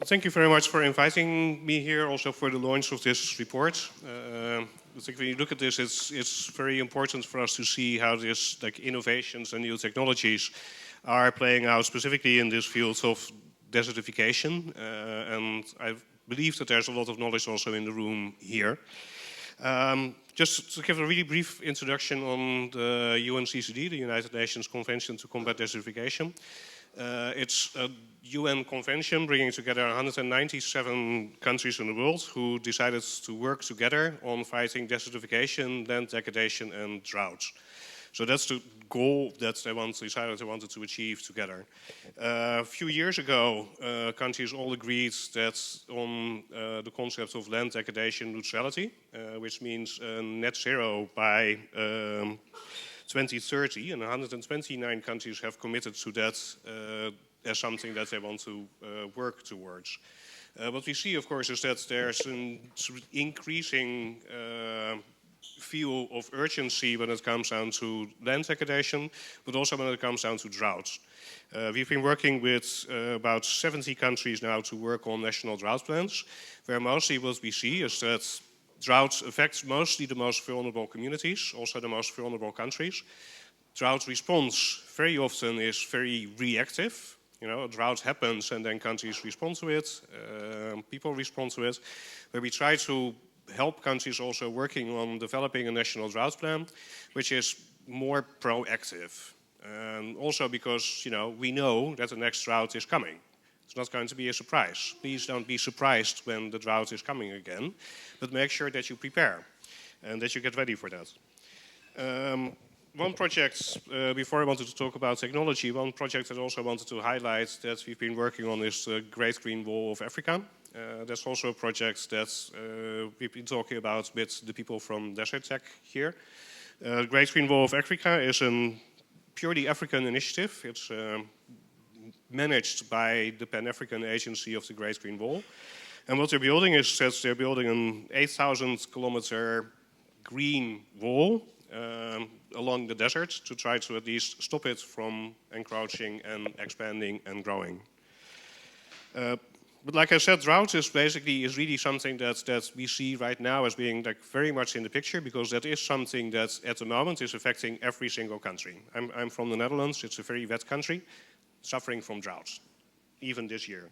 Thank you very much for inviting me here, also for the launch of this report. I think when you look at this, it's very important for us to see how this, like, innovations and new technologies are playing out specifically in this field of desertification. And I believe that there's a lot of knowledge also in the room here. Just to give a really brief introduction on the UNCCD, the United Nations Convention to Combat Desertification. It's a UN convention bringing together 197 countries in the world who decided to work together on fighting desertification, land degradation, and droughts. So that's the goal that they wanted to achieve together. A few years ago, countries all agreed that on the concept of land degradation neutrality, which means net zero by 2030, and 129 countries have committed to that as something that they want to work towards. What we see, of course, is that there's an increasing feel of urgency when it comes down to land degradation, but also when it comes down to droughts. We've been working with about 70 countries now to work on national drought plans, where mostly what we see is that droughts affect mostly the most vulnerable communities, also the most vulnerable countries. Drought response very often is very reactive. You know, a drought happens and then countries respond to it, people respond to it. Where we try to help countries also working on developing a national drought plan, which is more proactive. Also because, you know, we know that the next drought is coming. It's not going to be a surprise. Please don't be surprised when the drought is coming again, but make sure that you prepare and that you get ready for that. One project, before I wanted to talk about technology, one project that I also wanted to highlight that we've been working on is the Great Green Wall of Africa. That's also a project that we've been talking about with the people from DeserTech here. Great Green Wall of Africa is a purely African initiative. It's managed by the Pan-African Agency of the Great Green Wall. And what they're building is that they're building an 8,000 kilometer green wall along the desert to try to at least stop it from encroaching and expanding and growing. But like I said, drought is really something that we see right now as being like very much in the picture, because that is something that at the moment is affecting every single country. I'm from the Netherlands. It's a very wet country, suffering from droughts, even this year.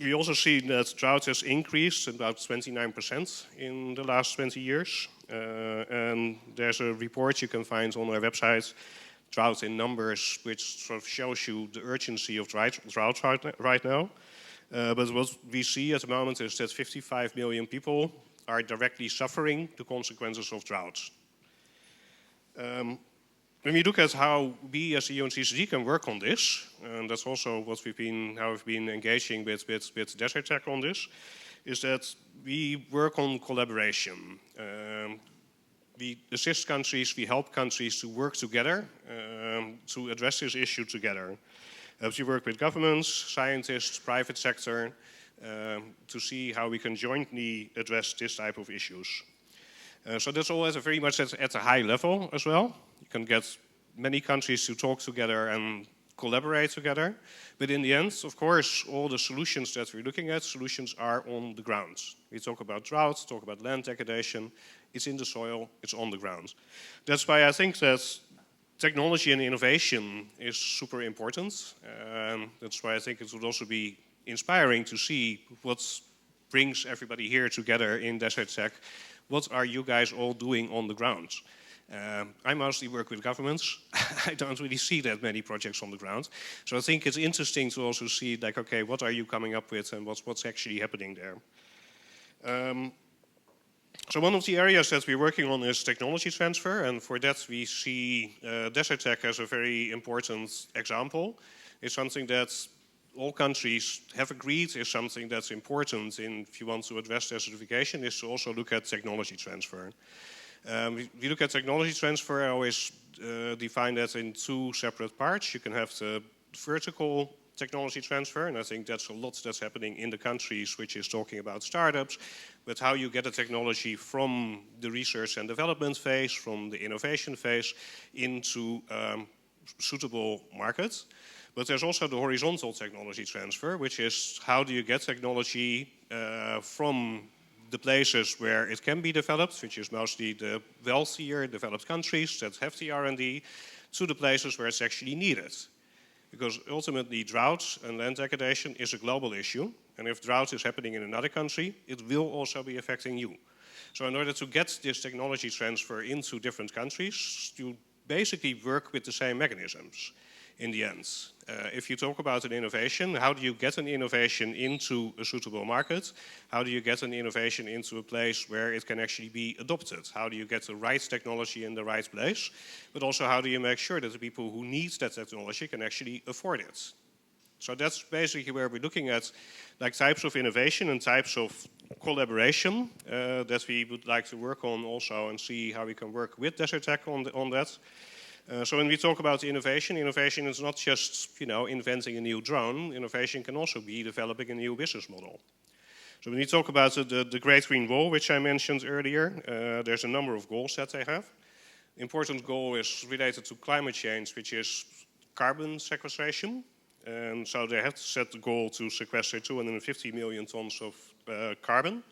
We also see that drought has increased about 29% in the last 20 years. And there's a report you can find on our website, Drought in Numbers, which sort of shows you the urgency of drought right now. But what we see at the moment is that 55 million people are directly suffering the consequences of droughts. When we look at how we as the UNCCD can work on this, and that's also what how we've been engaging with DeserTech on this, is that we work on collaboration. We assist countries, we help countries to work together to address this issue together. We work with governments, scientists, private sector, to see how we can jointly address this type of issues. So that's always very much at a high level as well. You can get many countries to talk together and collaborate together. But in the end, of course, all the solutions that we're looking at, solutions are on the ground. We talk about drought, talk about land degradation. It's in the soil, it's on the ground. That's why I think that technology and innovation is super important. That's why I think it would also be inspiring to see what brings everybody here together in DeserTech. What are you guys all doing on the ground? I mostly work with governments. I don't really see that many projects on the ground. So I think it's interesting to also see, like, okay, what are you coming up with and what's actually happening there? So one of the areas that we're working on is technology transfer, and for that we see DeserTech as a very important example. It's something that all countries have agreed is something that's important if you want to address desertification, is to also look at technology transfer. We look at technology transfer, I always define that in two separate parts. You can have the vertical technology transfer, and I think that's a lot that's happening in the countries, which is talking about startups, but how you get a technology from the research and development phase, from the innovation phase, into suitable markets. But there's also the horizontal technology transfer, which is how do you get technology from the places where it can be developed, which is mostly the wealthier developed countries that have the R&D, to the places where it's actually needed. Because ultimately drought and land degradation is a global issue. And if drought is happening in another country, it will also be affecting you. So in order to get this technology transfer into different countries, you basically work with the same mechanisms in the end. If you talk about an innovation, how do you get an innovation into a suitable market? How do you get an innovation into a place where it can actually be adopted? How do you get the right technology in the right place? But also how do you make sure that the people who need that technology can actually afford it? So that's basically where we're looking at like types of innovation and types of collaboration that we would like to work on also and see how we can work with DeserTech on that. So when we talk about innovation, innovation is not just inventing a new drone. Innovation can also be developing a new business model. So when we talk about the Great Green Wall, which I mentioned earlier, there's a number of goals that they have. Important goal is related to climate change, which is carbon sequestration. And so they have to set the goal to sequester 250 million tons of carbon.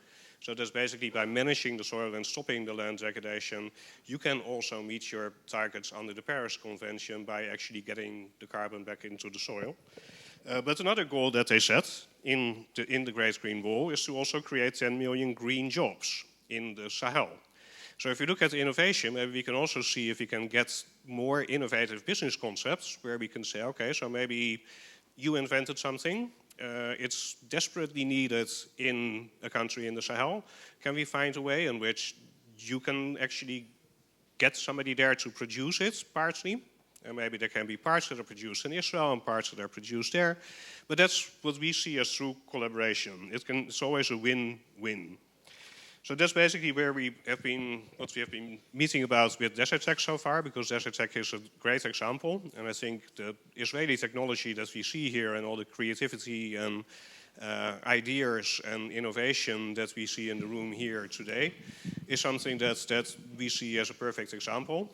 So that's basically by managing the soil and stopping the land degradation, you can also meet your targets under the Paris Convention by actually getting the carbon back into the soil. But another goal that they set in the Great Green Wall is to also create 10 million green jobs in the Sahel. So if you look at innovation, maybe we can also see if we can get more innovative business concepts where we can say, okay, so maybe you invented something, it's desperately needed in a country in the Sahel. Can we find a way in which you can actually get somebody there to produce it partly? And maybe there can be parts that are produced in Israel and parts that are produced there. But that's what we see as true collaboration. It's always a win-win. So that's basically where what we have been meeting about with DeserTech so far, because DeserTech is a great example. And I think the Israeli technology that we see here and all the creativity and ideas and innovation that we see in the room here today is something that we see as a perfect example.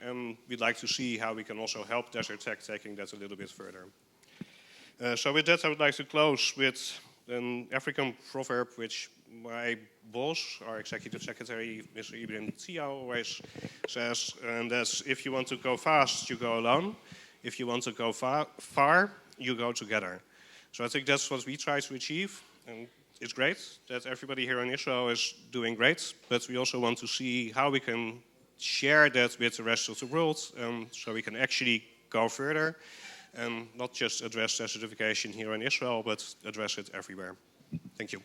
And we'd like to see how we can also help DeserTech taking that a little bit further. So with that, I would like to close with an African proverb which my boss, our executive secretary, Mr. Ibrahim Tia, always says, and that's if you want to go fast, you go alone. If you want to go far, you go together. So I think that's what we try to achieve. And it's great that everybody here in Israel is doing great, but we also want to see how we can share that with the rest of the world so we can actually go further and not just address desertification here in Israel, but address it everywhere. Thank you.